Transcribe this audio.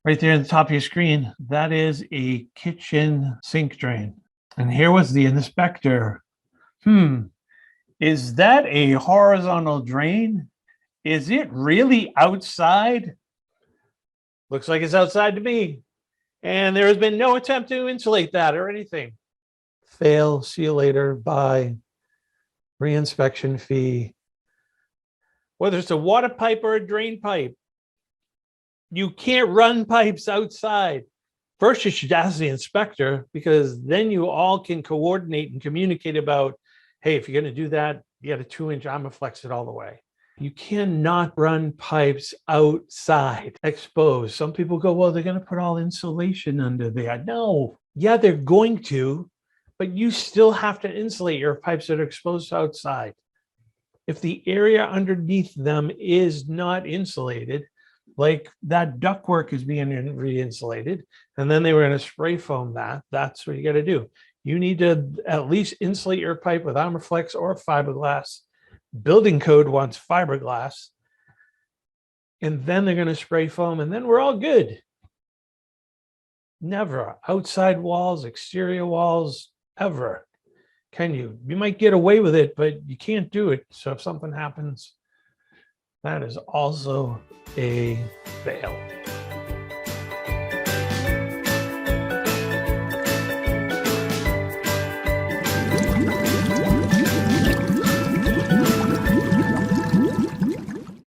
Right there at the top of your screen, that is a kitchen sink drain. And here was the inspector. Is that a horizontal drain? Is it really outside? Looks like it's outside to me. And there has been no attempt to insulate that or anything. Fail, see you later, bye. Reinspection fee. Whether it's a water pipe or a drain pipe, you can't run pipes outside. First, you should ask the inspector, because then you all can coordinate and communicate about, hey, if you're going to do that, you got a 2-inch Armaflex it all the way. You cannot run pipes outside exposed. Some people go, well, they're going to put all insulation under there. No, yeah, they're going to, but you still have to insulate your pipes that are exposed outside. If the area underneath them is not insulated, like that ductwork is being re-insulated, and then they were going to spray foam that's what you got to do. You need to at least insulate your pipe with Armaflex or fiberglass. Building code wants fiberglass. And then they're going to spray foam, and then we're all good. Never outside walls, exterior walls, ever. Can you? You might get away with it, but you can't do it. So if something happens, that is also a fail.